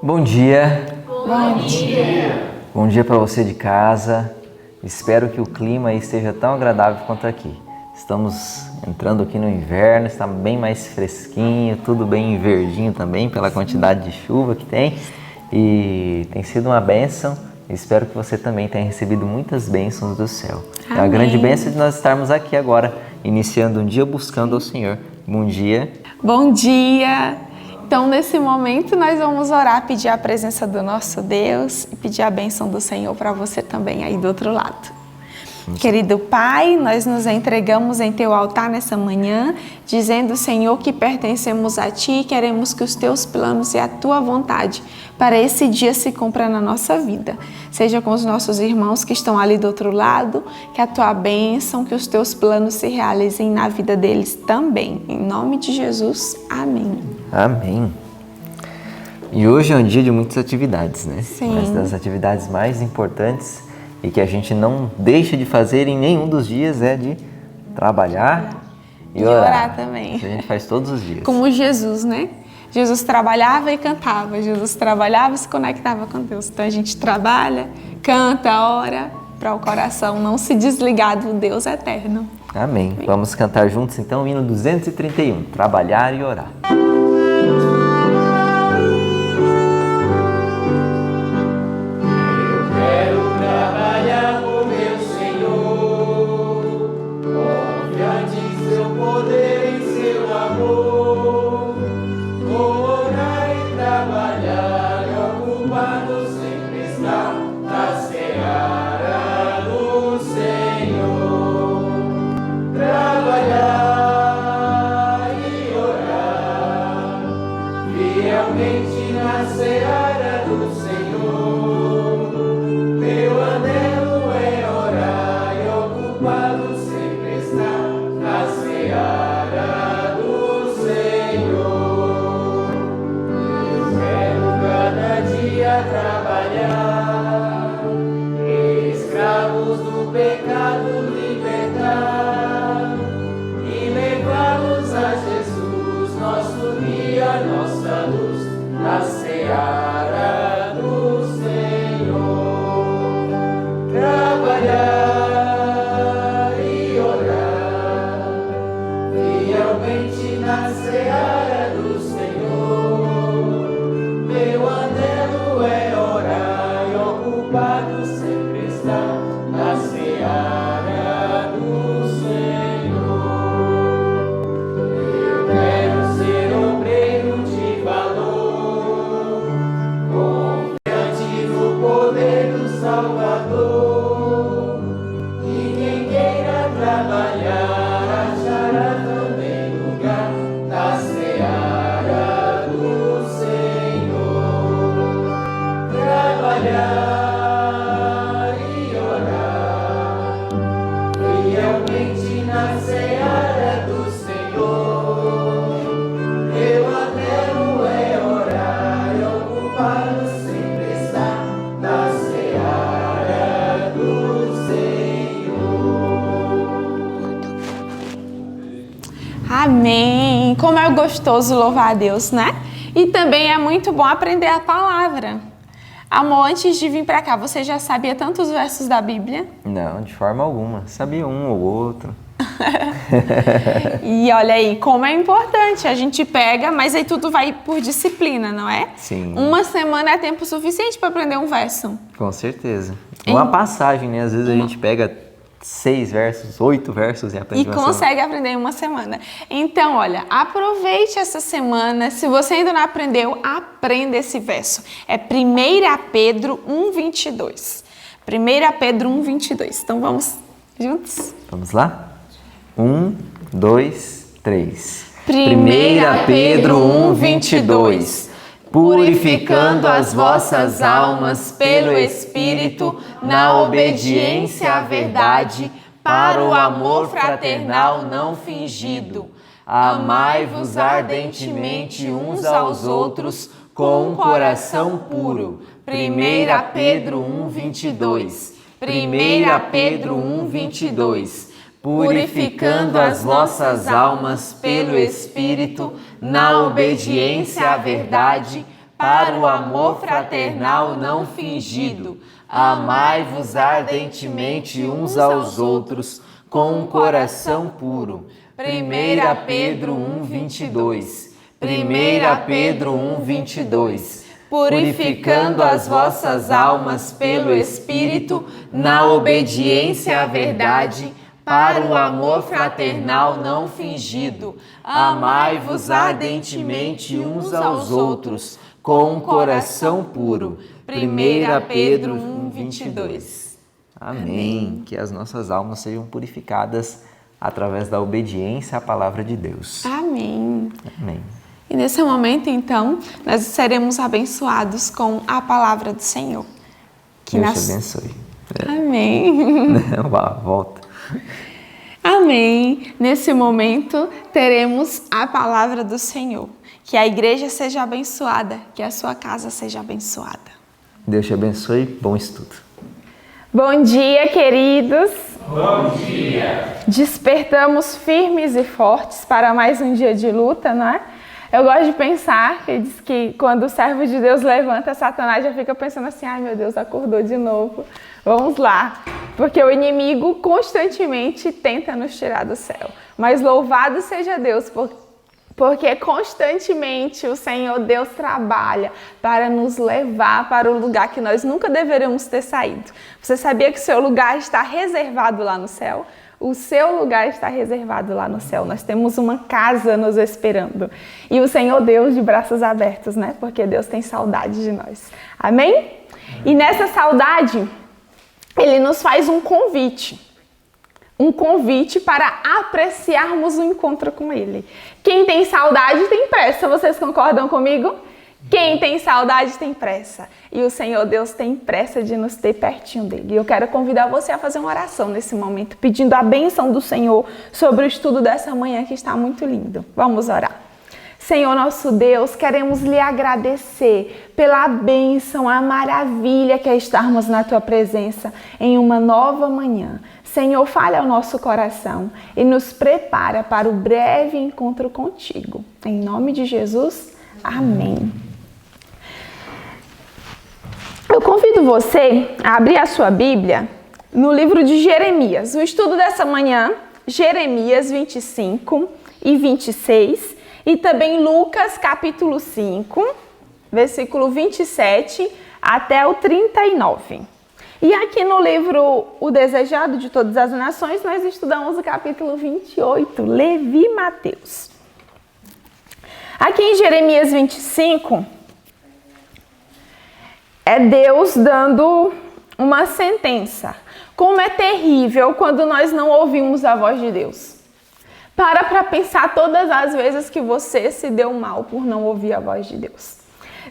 Bom dia. Bom dia. Bom dia para você de casa. Espero que o clima aí esteja tão agradável quanto aqui. Estamos entrando aqui no inverno, está bem mais fresquinho, tudo bem verdinho também pela quantidade de chuva que tem. E tem sido uma bênção. Espero que você também tenha recebido muitas bênçãos do céu. Amém. É uma grande bênção de nós estarmos aqui agora, iniciando um dia buscando ao Senhor. Bom dia. Bom dia. Então, nesse momento, nós vamos orar, pedir a presença do nosso Deus e pedir a bênção do Senhor para você também aí do outro lado. Querido Pai, nós nos entregamos em Teu altar nessa manhã, dizendo, Senhor, que pertencemos a Ti e queremos que os Teus planos e a Tua vontade para esse dia se cumpra na nossa vida. Seja com os nossos irmãos que estão ali do outro lado, que a Tua bênção, que os Teus planos se realizem na vida deles também. Em nome de Jesus, amém. Amém. E hoje é um dia de muitas atividades, né? Sim. Mas das atividades mais importantes e que a gente não deixa de fazer em nenhum dos dias é de trabalhar e orar também. Isso a gente faz todos os dias. Como Jesus, né? Jesus trabalhava e cantava. Jesus trabalhava e se conectava com Deus. Então a gente trabalha, canta, ora, para o coração não se desligar do Deus eterno. Amém. Vamos cantar juntos então o hino 231, Trabalhar e Orar. Amém! Como é gostoso louvar a Deus, né? E também é muito bom aprender a palavra. Amor, antes de vir para cá, você já sabia tantos versos da Bíblia? Não, de forma alguma. Sabia um ou outro. E olha aí, como é importante. A gente pega, mas aí tudo vai por disciplina, não é? Sim. Uma semana é tempo suficiente para aprender um verso. Com certeza. Uma passagem, né? Às vezes a gente pega 6 versos, 8 versos e aprende e consegue aprender em uma semana. Então, olha, aproveite essa semana. Se você ainda não aprendeu, aprenda esse verso. É 1 Pedro 1:22. 1 Pedro 1:22. Então, vamos juntos? Vamos lá? 1, 2, 3. 1 Pedro 1:22. Purificando as vossas almas pelo Espírito, na obediência à verdade, para o amor fraternal não fingido. Amai-vos ardentemente uns aos outros com um coração puro. 1 Pedro 1:22. 1 Pedro 1:22. Purificando as vossas almas pelo Espírito, na obediência à verdade, para o amor fraternal não fingido. Amai-vos ardentemente uns aos outros, com um coração puro. 1 Pedro 1:22. 1 Pedro 1:22. Purificando as vossas almas pelo Espírito, na obediência à verdade, para o amor fraternal não fingido. Amai-vos ardentemente uns aos outros, com um coração puro. 1 Pedro 1:22. Amém. Que as nossas almas sejam purificadas através da obediência à palavra de Deus. Amém. Amém. E nesse momento, então, nós seremos abençoados com a palavra do Senhor. Deus te abençoe. Amém. Volta. Amém. Nesse momento, teremos a palavra do Senhor. Que a igreja seja abençoada, que a sua casa seja abençoada. Deus te abençoe. Bom estudo. Bom dia, queridos. Bom dia. Despertamos firmes e fortes para mais um dia de luta, não é? Eu gosto de pensar, que diz que quando o servo de Deus levanta, Satanás já fica pensando assim, ai meu Deus, acordou de novo, vamos lá. Porque o inimigo constantemente tenta nos tirar do céu. Mas louvado seja Deus, porque constantemente o Senhor Deus trabalha para nos levar para o lugar que nós nunca deveríamos ter saído. Você sabia que o seu lugar está reservado lá no céu? O seu lugar está reservado lá no céu. Nós temos uma casa nos esperando. E o Senhor Deus de braços abertos, né? Porque Deus tem saudade de nós. Amém? E nessa saudade, Ele nos faz um convite. Um convite para apreciarmos o encontro com Ele. Quem tem saudade tem pressa. Vocês concordam comigo? Quem tem saudade tem pressa. E o Senhor Deus tem pressa de nos ter pertinho dele. E eu quero convidar você a fazer uma oração nesse momento, pedindo a bênção do Senhor sobre o estudo dessa manhã que está muito lindo. Vamos orar. Senhor nosso Deus, queremos lhe agradecer pela bênção, a maravilha que é estarmos na tua presença em uma nova manhã. Senhor, fale ao nosso coração e nos prepara para o breve encontro contigo. Em nome de Jesus, amém. Eu convido você a abrir a sua Bíblia no livro de Jeremias. O estudo dessa manhã, Jeremias 25 e 26, e também Lucas capítulo 5, versículo 27 até o 39. E aqui no livro O Desejado de Todas as Nações, nós estudamos o capítulo 28, Levi e Mateus. Aqui em Jeremias 25, é Deus dando uma sentença. Como é terrível quando nós não ouvimos a voz de Deus. Para pensar todas as vezes que você se deu mal por não ouvir a voz de Deus.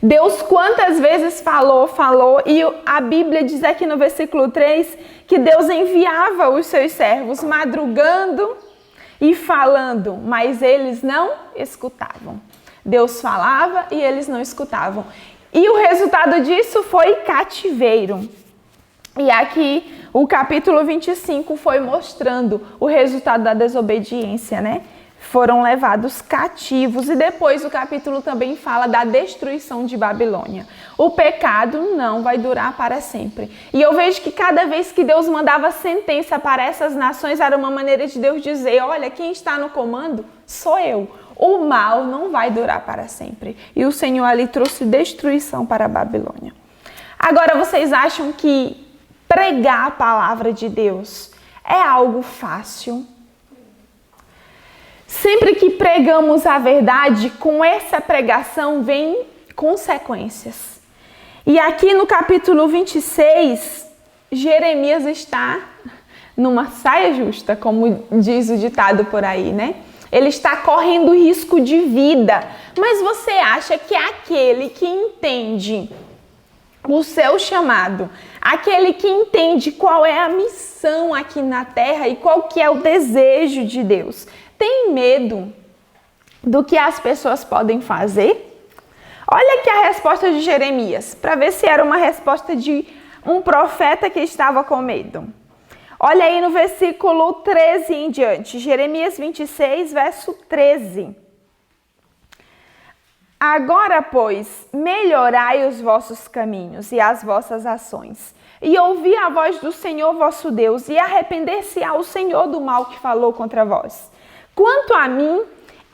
Deus quantas vezes falou, e a Bíblia diz aqui no versículo 3 que Deus enviava os seus servos madrugando e falando, mas eles não escutavam. Deus falava e eles não escutavam. E o resultado disso foi cativeiro. E aqui o capítulo 25 foi mostrando o resultado da desobediência, né? Foram levados cativos. E depois o capítulo também fala da destruição de Babilônia. O pecado não vai durar para sempre. E eu vejo que cada vez que Deus mandava sentença para essas nações, era uma maneira de Deus dizer, olha, quem está no comando sou eu. O mal não vai durar para sempre. E o Senhor ali trouxe destruição para a Babilônia. Agora, vocês acham que pregar a palavra de Deus é algo fácil? Sempre que pregamos a verdade, com essa pregação vem consequências. E aqui no capítulo 26, Jeremias está numa saia justa, como diz o ditado por aí, né? Ele está correndo risco de vida. Mas você acha que aquele que entende o seu chamado, aquele que entende qual é a missão aqui na terra e qual que é o desejo de Deus, tem medo do que as pessoas podem fazer? Olha aqui a resposta de Jeremias, para ver se era uma resposta de um profeta que estava com medo. Olha aí no versículo 13 em diante, Jeremias 26, verso 13. Agora, pois, melhorai os vossos caminhos e as vossas ações, e ouvi a voz do Senhor vosso Deus, e arrepender-se-á o Senhor do mal que falou contra vós. Quanto a mim,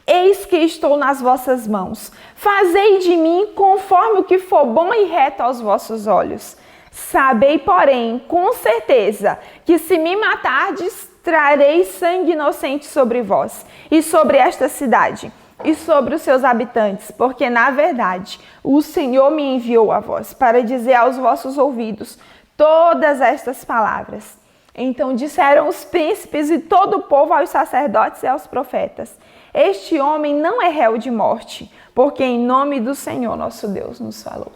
eis que estou nas vossas mãos. Fazei de mim conforme o que for bom e reto aos vossos olhos. Sabei, porém, com certeza, que se me matardes, trarei sangue inocente sobre vós e sobre esta cidade e sobre os seus habitantes, porque, na verdade, o Senhor me enviou a vós para dizer aos vossos ouvidos todas estas palavras. Então disseram os príncipes e todo o povo aos sacerdotes e aos profetas: este homem não é réu de morte, porque em nome do Senhor nosso Deus nos falou.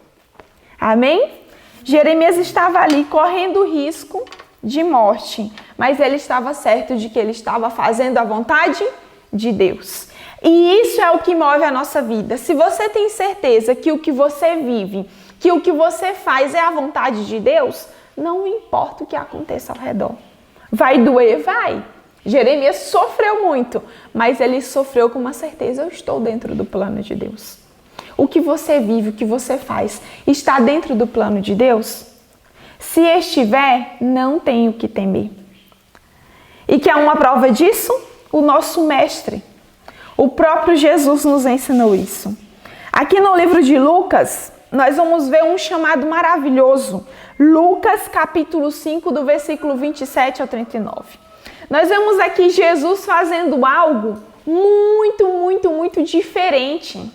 Amém? Jeremias estava ali correndo risco de morte, mas ele estava certo de que ele estava fazendo a vontade de Deus. E isso é o que move a nossa vida. Se você tem certeza que o que você vive, que o que você faz é a vontade de Deus, não importa o que aconteça ao redor. Vai doer? Vai. Jeremias sofreu muito, mas ele sofreu com uma certeza: eu estou dentro do plano de Deus. O que você vive, o que você faz, está dentro do plano de Deus? Se estiver, não tem o que temer. E que é uma prova disso? O nosso mestre. O próprio Jesus nos ensinou isso. Aqui no livro de Lucas, nós vamos ver um chamado maravilhoso. Lucas capítulo 5, do versículo 27 ao 39. Nós vemos aqui Jesus fazendo algo muito diferente.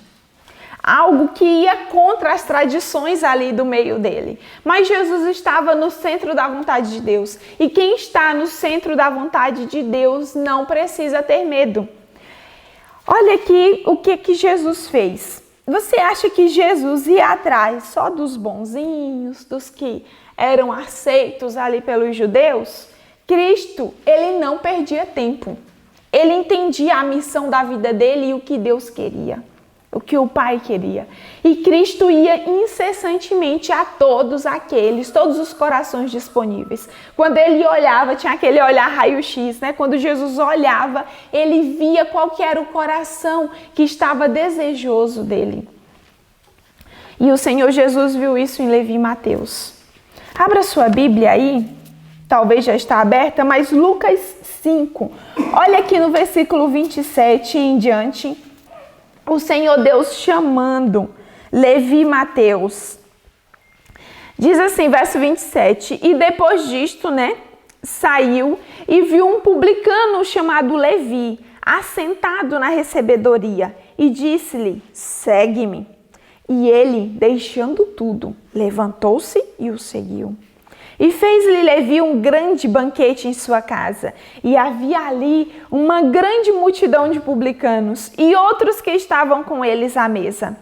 Algo que ia contra as tradições ali do meio dele. Mas Jesus estava no centro da vontade de Deus. E quem está no centro da vontade de Deus não precisa ter medo. Olha aqui o que Jesus fez. Você acha que Jesus ia atrás só dos bonzinhos, dos que eram aceitos ali pelos judeus? Cristo, ele não perdia tempo. Ele entendia a missão da vida dele e o que Deus queria, o que o Pai queria. E Cristo ia incessantemente a todos os corações disponíveis. Quando ele olhava, tinha aquele olhar raio-x, né? Quando Jesus olhava, ele via qual que era o coração que estava desejoso dele. E o Senhor Jesus viu isso em Levi e Mateus. Abra sua Bíblia aí, talvez já está aberta, mas Lucas 5. Olha aqui no versículo 27 em diante. O Senhor Deus chamando Levi e Mateus. Diz assim, verso 27. E depois disto, saiu e viu um publicano chamado Levi, assentado na recebedoria, e disse-lhe: segue-me. E ele, deixando tudo, levantou-se e o seguiu. E fez-lhe Levi um grande banquete em sua casa, e havia ali uma grande multidão de publicanos e outros que estavam com eles à mesa.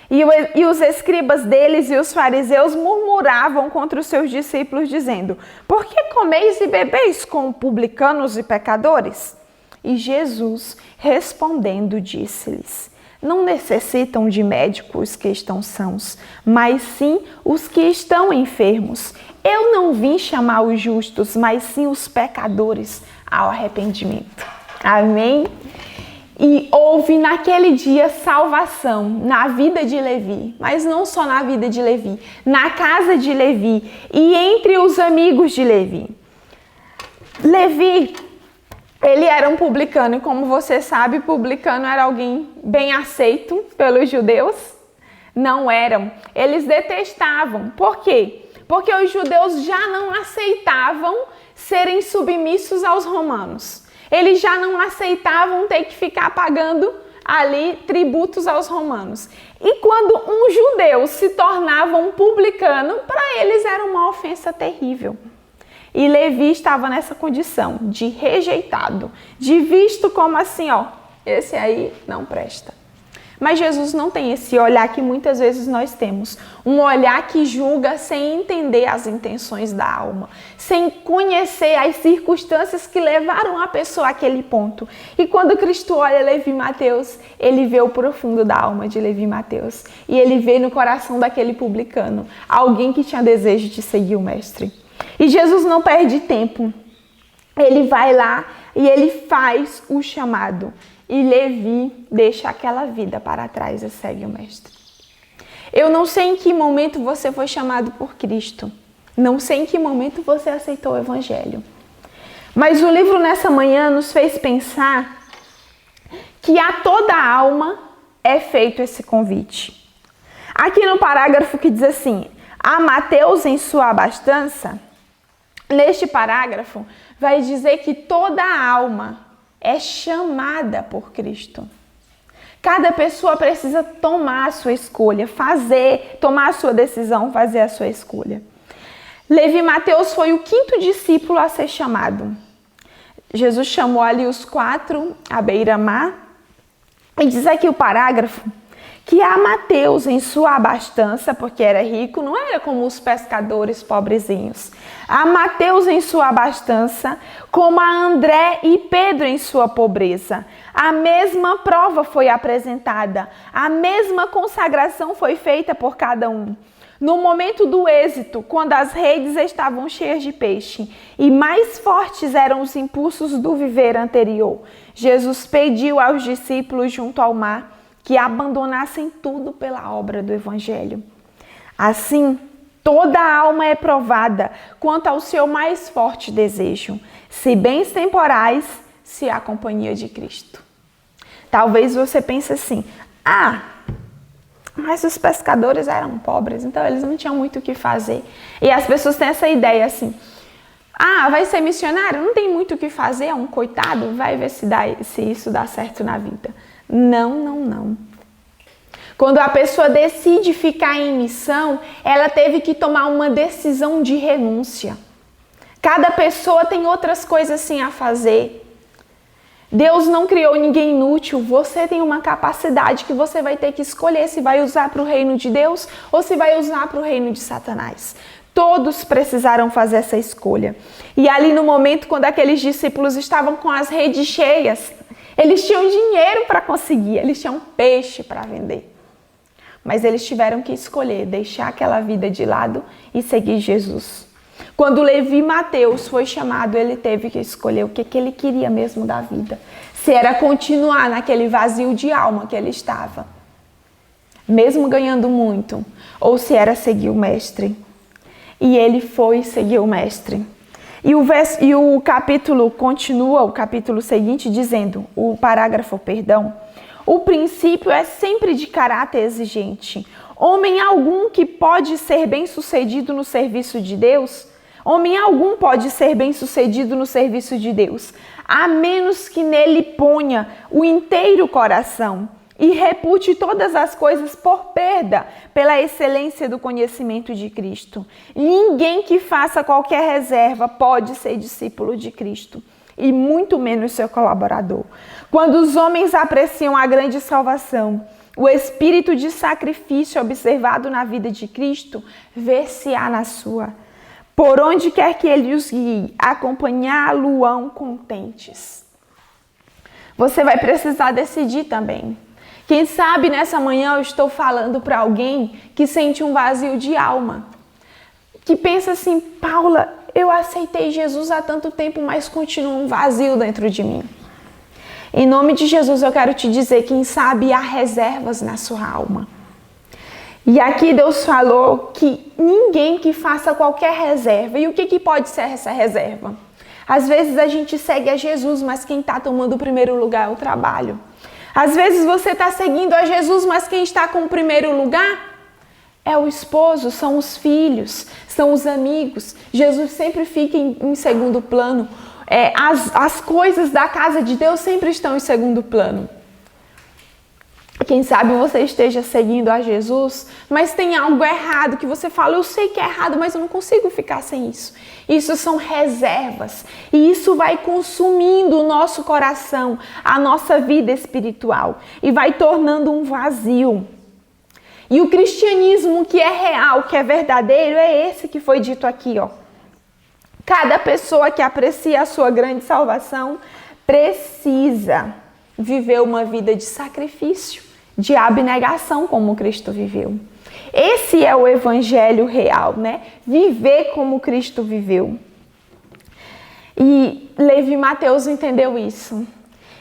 E os escribas deles e os fariseus murmuravam contra os seus discípulos, dizendo: por que comeis e bebeis com publicanos e pecadores? E Jesus, respondendo, disse-lhes: não necessitam de médicos que estão sãos, mas sim os que estão enfermos. Eu não vim chamar os justos, mas sim os pecadores ao arrependimento. Amém? E houve naquele dia salvação na vida de Levi, mas não só na vida de Levi, na casa de Levi e entre os amigos de Levi. Levi, ele era um publicano e, como você sabe, publicano era alguém bem aceito pelos judeus? Não eram. Eles detestavam. Por quê? Porque os judeus já não aceitavam serem submissos aos romanos. Eles já não aceitavam ter que ficar pagando ali tributos aos romanos. E quando um judeu se tornava um publicano, para eles era uma ofensa terrível. E Levi estava nessa condição de rejeitado, de visto como assim, esse aí não presta. Mas Jesus não tem esse olhar que muitas vezes nós temos. Um olhar que julga sem entender as intenções da alma, sem conhecer as circunstâncias que levaram a pessoa àquele ponto. E quando Cristo olha Levi e Mateus, ele vê o profundo da alma de Levi e Mateus. E ele vê no coração daquele publicano alguém que tinha desejo de seguir o Mestre. E Jesus não perde tempo. Ele vai lá e ele faz o chamado. e Levi deixa aquela vida para trás e segue o Mestre. Eu não sei em que momento você foi chamado por Cristo. Não sei em que momento você aceitou o Evangelho. Mas o livro nessa manhã nos fez pensar que a toda alma é feito esse convite. Aqui no parágrafo que diz assim, a Mateus em sua abastança, neste parágrafo vai dizer que toda alma é chamada por Cristo. Cada pessoa precisa tomar a sua escolha, tomar a sua decisão, fazer a sua escolha. Levi Mateus foi o 5º discípulo a ser chamado. Jesus chamou ali os 4 à beira-mar. E diz aqui o parágrafo que a Mateus em sua abastança, porque era rico, não era como os pescadores pobrezinhos. A Mateus em sua abastança, como a André e Pedro em sua pobreza. A mesma prova foi apresentada, a mesma consagração foi feita por cada um. No momento do êxito, quando as redes estavam cheias de peixe e mais fortes eram os impulsos do viver anterior, Jesus pediu aos discípulos junto ao mar que abandonassem tudo pela obra do Evangelho. Assim, toda alma é provada quanto ao seu mais forte desejo, se bens temporais, se a companhia de Cristo. Talvez você pense assim, mas os pescadores eram pobres, então eles não tinham muito o que fazer. E as pessoas têm essa ideia assim, vai ser missionário? Não tem muito o que fazer, é um coitado, vai ver se isso dá certo na vida. Não. Quando a pessoa decide ficar em missão, ela teve que tomar uma decisão de renúncia. Cada pessoa tem outras coisas assim a fazer. Deus não criou ninguém inútil, você tem uma capacidade que você vai ter que escolher se vai usar para o reino de Deus ou se vai usar para o reino de Satanás. Todos precisaram fazer essa escolha. E ali no momento, quando aqueles discípulos estavam com as redes cheias, eles tinham dinheiro para conseguir, eles tinham peixe para vender. Mas eles tiveram que escolher, deixar aquela vida de lado e seguir Jesus. Quando Levi Mateus foi chamado, ele teve que escolher o que ele queria mesmo da vida. Se era continuar naquele vazio de alma que ele estava, mesmo ganhando muito, ou se era seguir o Mestre. E ele foi seguir o Mestre. E o capítulo continua, o capítulo seguinte, dizendo, o princípio é sempre de caráter exigente. Homem algum que pode ser bem-sucedido no serviço de Deus, a menos que nele ponha o inteiro coração e repute todas as coisas por perda pela excelência do conhecimento de Cristo. Ninguém que faça qualquer reserva pode ser discípulo de Cristo, e muito menos seu colaborador. Quando os homens apreciam a grande salvação, o espírito de sacrifício observado na vida de Cristo, ver-se-á na sua. Por onde quer que ele os guie, acompanhá-lo-ão contentes. Você vai precisar decidir também. Quem sabe nessa manhã eu estou falando para alguém que sente um vazio de alma. Que pensa assim, Paula, eu aceitei Jesus há tanto tempo, mas continua um vazio dentro de mim. Em nome de Jesus eu quero te dizer, quem sabe há reservas na sua alma. E aqui Deus falou que ninguém que faça qualquer reserva. E o que pode ser essa reserva? Às vezes a gente segue a Jesus, mas quem está tomando o primeiro lugar é o trabalho. Às vezes você está seguindo a Jesus, mas quem está com o primeiro lugar é o esposo, são os filhos, são os amigos. Jesus sempre fica em segundo plano. As coisas da casa de Deus sempre estão em segundo plano. Quem sabe você esteja seguindo a Jesus, mas tem algo errado que você fala, eu sei que é errado, mas eu não consigo ficar sem isso. Isso são reservas e isso vai consumindo o nosso coração, a nossa vida espiritual e vai tornando um vazio. E o cristianismo que é real, que é verdadeiro, é esse que foi dito aqui, ó. Cada pessoa que aprecia a sua grande salvação precisa viver uma vida de sacrifício, de abnegação como Cristo viveu. Esse é o evangelho real, né? Viver como Cristo viveu. E Levi Mateus entendeu isso.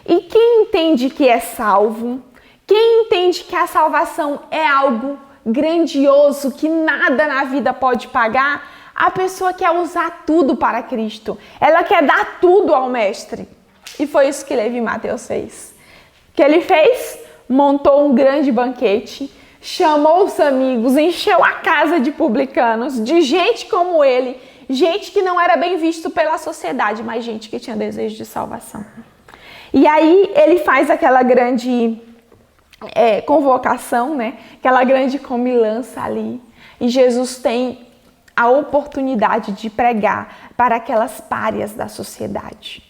E quem entende que é salvo, quem entende que a salvação é algo grandioso, que nada na vida pode pagar, a pessoa quer usar tudo para Cristo. Ela quer dar tudo ao Mestre. E foi isso que Levi Mateus fez. O que ele fez? Montou um grande banquete, chamou os amigos, encheu a casa de publicanos, de gente como ele, gente que não era bem visto pela sociedade, mas gente que tinha desejo de salvação. E aí ele faz aquela grande convocação, né? Aquela grande comilança ali. E Jesus tem a oportunidade de pregar para aquelas párias da sociedade.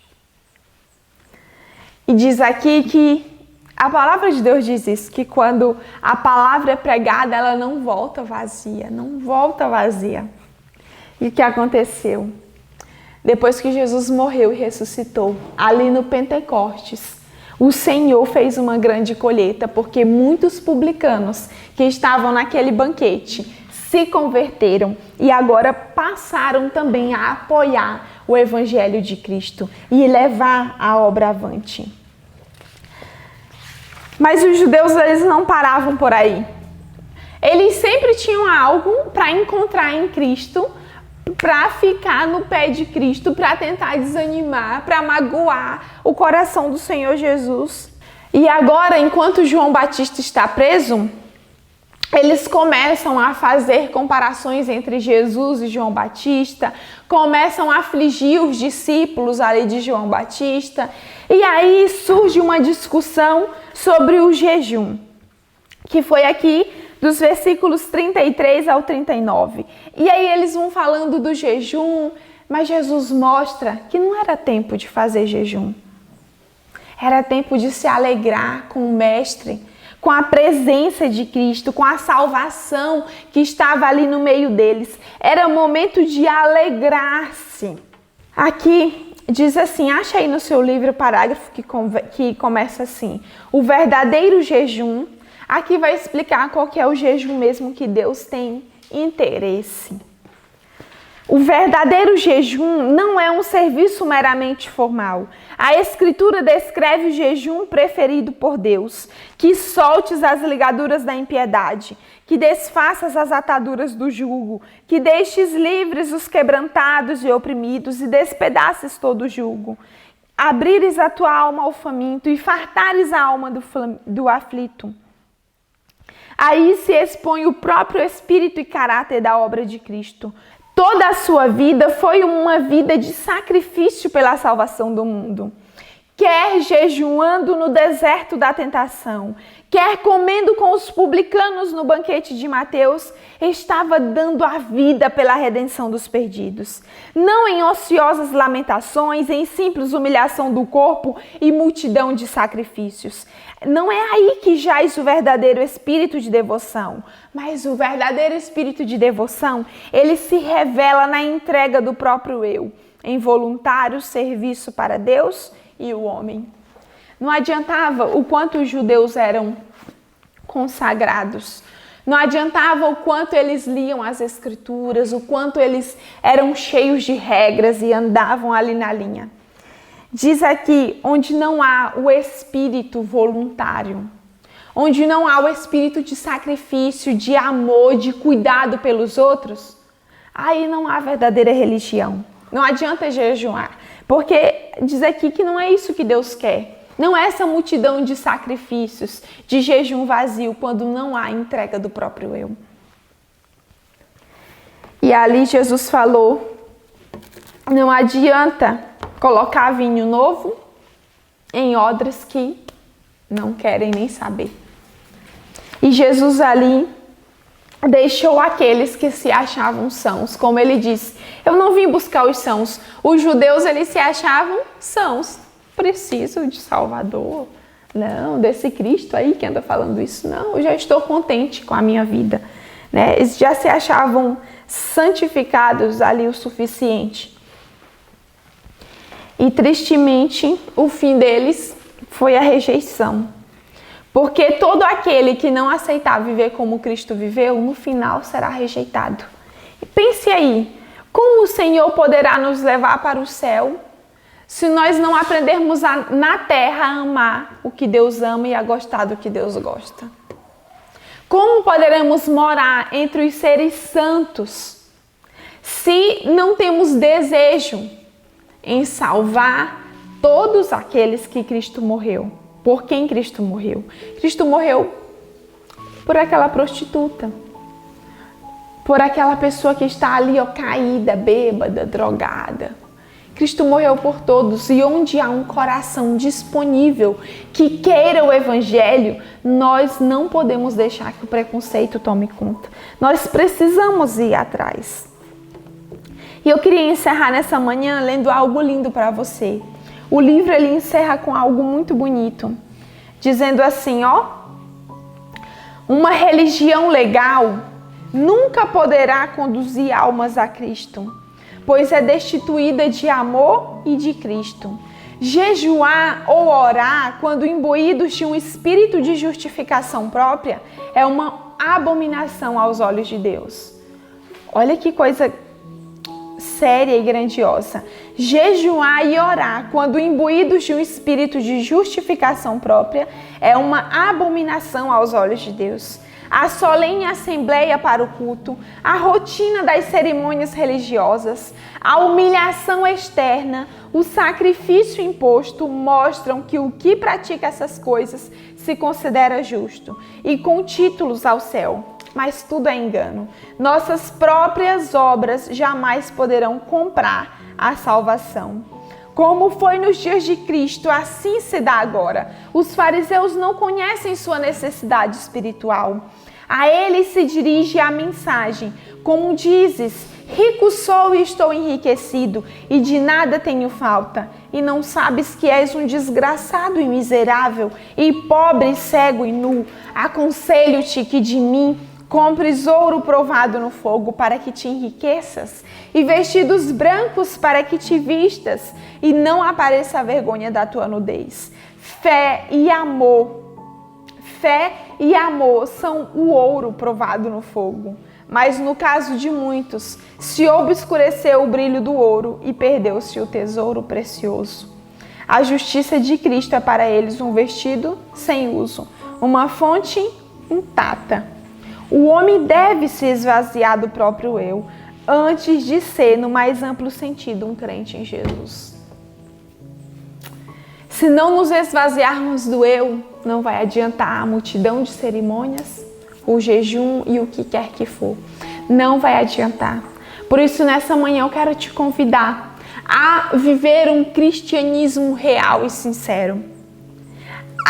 E diz aqui que a palavra de Deus diz isso, que quando a palavra é pregada, ela não volta vazia, não volta vazia. E o que aconteceu? Depois que Jesus morreu e ressuscitou, ali no Pentecostes, o Senhor fez uma grande colheita, porque muitos publicanos que estavam naquele banquete se converteram e agora passaram também a apoiar o Evangelho de Cristo e levar a obra avante. Mas os judeus, eles não paravam por aí. Eles sempre tinham algo para encontrar em Cristo, para ficar no pé de Cristo, para tentar desanimar, para magoar o coração do Senhor Jesus. E agora, enquanto João Batista está preso, eles começam a fazer comparações entre Jesus e João Batista, começam a afligir os discípulos ali de João Batista, e aí surge uma discussão sobre o jejum, que foi aqui dos versículos 33 ao 39. E aí eles vão falando do jejum, mas Jesus mostra que não era tempo de fazer jejum. Era tempo de se alegrar com o Mestre, com a presença de Cristo, com a salvação que estava ali no meio deles. Era momento de alegrar-se. Aqui diz assim, acha aí no seu livro o parágrafo que começa assim: o verdadeiro jejum. Aqui vai explicar qual que é o jejum mesmo que Deus tem interesse. O verdadeiro jejum não é um serviço meramente formal. A Escritura descreve o jejum preferido por Deus, que soltes as ligaduras da impiedade, que desfaças as ataduras do jugo, que deixes livres os quebrantados e oprimidos e despedaces todo o jugo. Abrires a tua alma ao faminto e fartares a alma do aflito. Aí se expõe o próprio espírito e caráter da obra de Cristo. Toda a sua vida foi uma vida de sacrifício pela salvação do mundo. Quer jejuando no deserto da tentação, quer comendo com os publicanos no banquete de Mateus, estava dando a vida pela redenção dos perdidos. Não em ociosas lamentações, em simples humilhação do corpo e multidão de sacrifícios. Não é aí que jaz o verdadeiro espírito de devoção, mas o verdadeiro espírito de devoção, ele se revela na entrega do próprio eu, em voluntário serviço para Deus e o homem. Não adiantava o quanto os judeus eram consagrados, não adiantava o quanto eles liam as Escrituras, o quanto eles eram cheios de regras e andavam ali na linha. Diz aqui, onde não há o espírito voluntário, onde não há o espírito de sacrifício, de amor, de cuidado pelos outros, aí não há verdadeira religião. Não adianta jejuar, porque diz aqui que não é isso que Deus quer. Não é essa multidão de sacrifícios, de jejum vazio, quando não há entrega do próprio eu. E ali Jesus falou, não adianta colocar vinho novo em odres que não querem nem saber. E Jesus ali deixou aqueles que se achavam sãos, como ele disse, eu não vim buscar os sãos. Os judeus, eles se achavam sãos. Preciso de Salvador, não, desse Cristo aí que anda falando isso, não, eu já estou contente com a minha vida, né? Eles já se achavam santificados ali o suficiente. E tristemente, o fim deles foi a rejeição, porque todo aquele que não aceitar viver como Cristo viveu, no final será rejeitado. E pense aí, como o Senhor poderá nos levar para o céu se nós não aprendermos na terra a amar o que Deus ama e a gostar do que Deus gosta? Como poderemos morar entre os seres santos se não temos desejo em salvar todos aqueles que Cristo morreu? Por quem Cristo morreu? Cristo morreu por aquela prostituta, por aquela pessoa que está ali, caída, bêbada, drogada. Cristo morreu por todos, e onde há um coração disponível que queira o Evangelho, nós não podemos deixar que o preconceito tome conta. Nós precisamos ir atrás. E eu queria encerrar nessa manhã lendo algo lindo para você. O livro ele encerra com algo muito bonito, dizendo assim, uma religião legal nunca poderá conduzir almas a Cristo, pois é destituída de amor e de Cristo. Jejuar ou orar, quando imbuídos de um espírito de justificação própria, é uma abominação aos olhos de Deus. Olha que coisa séria e grandiosa. Jejuar e orar, quando imbuídos de um espírito de justificação própria, é uma abominação aos olhos de Deus. A solene assembleia para o culto, a rotina das cerimônias religiosas, a humilhação externa, o sacrifício imposto mostram que o que pratica essas coisas se considera justo e com títulos ao céu. Mas tudo é engano. Nossas próprias obras jamais poderão comprar a salvação. Como foi nos dias de Cristo, assim se dá agora. Os fariseus não conhecem sua necessidade espiritual. A eles se dirige a mensagem, como dizes, rico sou e estou enriquecido, e de nada tenho falta. E não sabes que és um desgraçado e miserável, e pobre, cego e nu. Aconselho-te que de mim compres ouro provado no fogo para que te enriqueças, e vestidos brancos para que te vistas, e não apareça a vergonha da tua nudez. Fé e amor são o ouro provado no fogo. Mas no caso de muitos, se obscureceu o brilho do ouro e perdeu-se o tesouro precioso. A justiça de Cristo é para eles um vestido sem uso, uma fonte intacta. O homem deve se esvaziar do próprio eu, antes de ser, no mais amplo sentido, um crente em Jesus. Se não nos esvaziarmos do eu, não vai adiantar a multidão de cerimônias, o jejum e o que quer que for. Não vai adiantar. Por isso, nessa manhã, eu quero te convidar a viver um cristianismo real e sincero.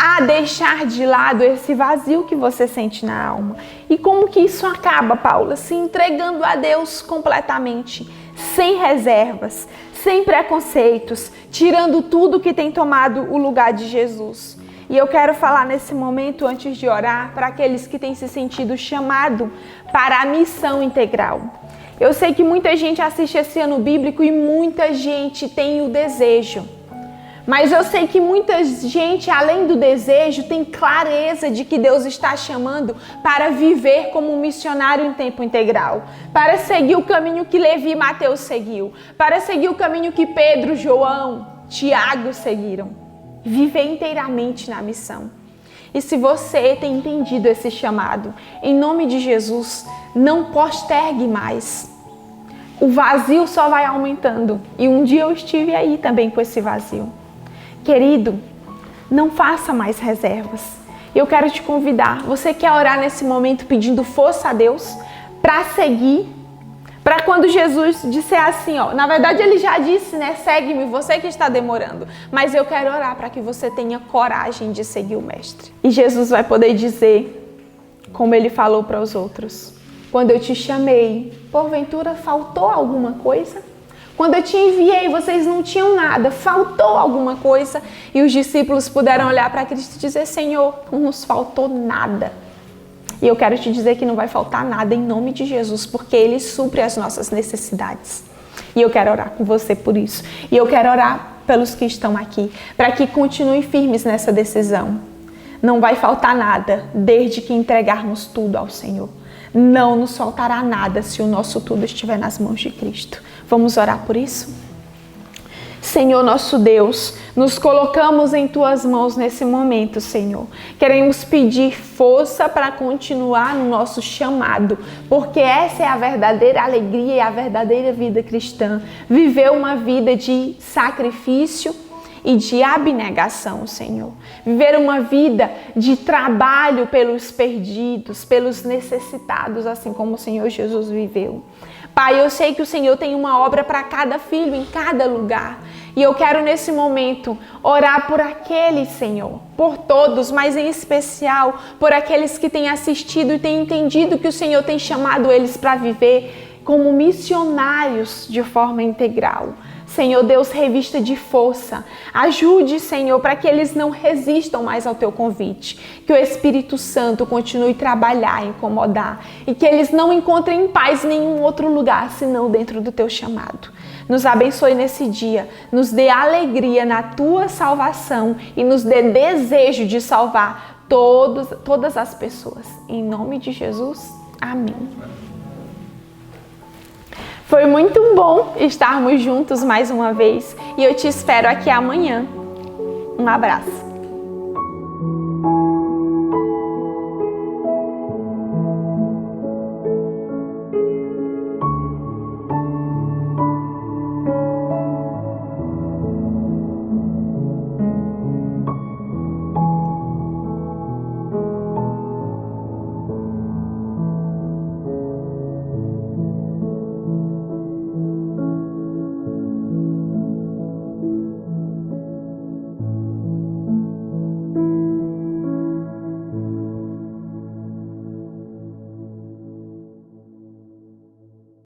A deixar de lado esse vazio que você sente na alma. E como que isso acaba, Paula? Se entregando a Deus completamente, sem reservas, sem preconceitos, tirando tudo que tem tomado o lugar de Jesus. E eu quero falar nesse momento, antes de orar, para aqueles que têm se sentido chamado para a missão integral. Eu sei que muita gente assiste esse ano bíblico e muita gente tem o desejo. Mas eu sei que muita gente, além do desejo, tem clareza de que Deus está chamando para viver como um missionário em tempo integral, para seguir o caminho que Levi e Mateus seguiu, para seguir o caminho que Pedro, João, Tiago seguiram, viver inteiramente na missão. E se você tem entendido esse chamado, em nome de Jesus, não postergue mais. O vazio só vai aumentando. E um dia eu estive aí também com esse vazio. Querido, não faça mais reservas. Eu quero te convidar. Você quer orar nesse momento pedindo força a Deus para seguir? Para quando Jesus disser assim, na verdade ele já disse, segue-me, você que está demorando. Mas eu quero orar para que você tenha coragem de seguir o Mestre. E Jesus vai poder dizer, como ele falou para os outros: quando eu te chamei, porventura faltou alguma coisa? Quando eu te enviei, vocês não tinham nada, faltou alguma coisa? E os discípulos puderam olhar para Cristo e dizer: Senhor, não nos faltou nada. E eu quero te dizer que não vai faltar nada em nome de Jesus, porque Ele supre as nossas necessidades. E eu quero orar com você por isso. E eu quero orar pelos que estão aqui, para que continuem firmes nessa decisão. Não vai faltar nada, desde que entregarmos tudo ao Senhor. Não nos faltará nada se o nosso tudo estiver nas mãos de Cristo. Vamos orar por isso? Senhor nosso Deus, nos colocamos em Tuas mãos nesse momento, Senhor. Queremos pedir força para continuar no nosso chamado, porque essa é a verdadeira alegria e a verdadeira vida cristã. Viver uma vida de sacrifício e de abnegação, Senhor. Viver uma vida de trabalho pelos perdidos, pelos necessitados, assim como o Senhor Jesus viveu. Pai, eu sei que o Senhor tem uma obra para cada filho em cada lugar. E eu quero nesse momento orar por aqueles, Senhor, por todos, mas em especial por aqueles que têm assistido e têm entendido que o Senhor tem chamado eles para viver como missionários de forma integral. Senhor Deus, revista de força. Ajude, Senhor, para que eles não resistam mais ao Teu convite. Que o Espírito Santo continue a trabalhar, incomodar. E que eles não encontrem paz em nenhum outro lugar, senão dentro do Teu chamado. Nos abençoe nesse dia. Nos dê alegria na Tua salvação. E nos dê desejo de salvar todas as pessoas. Em nome de Jesus. Amém. Foi muito bom estarmos juntos mais uma vez e eu te espero aqui amanhã. Um abraço.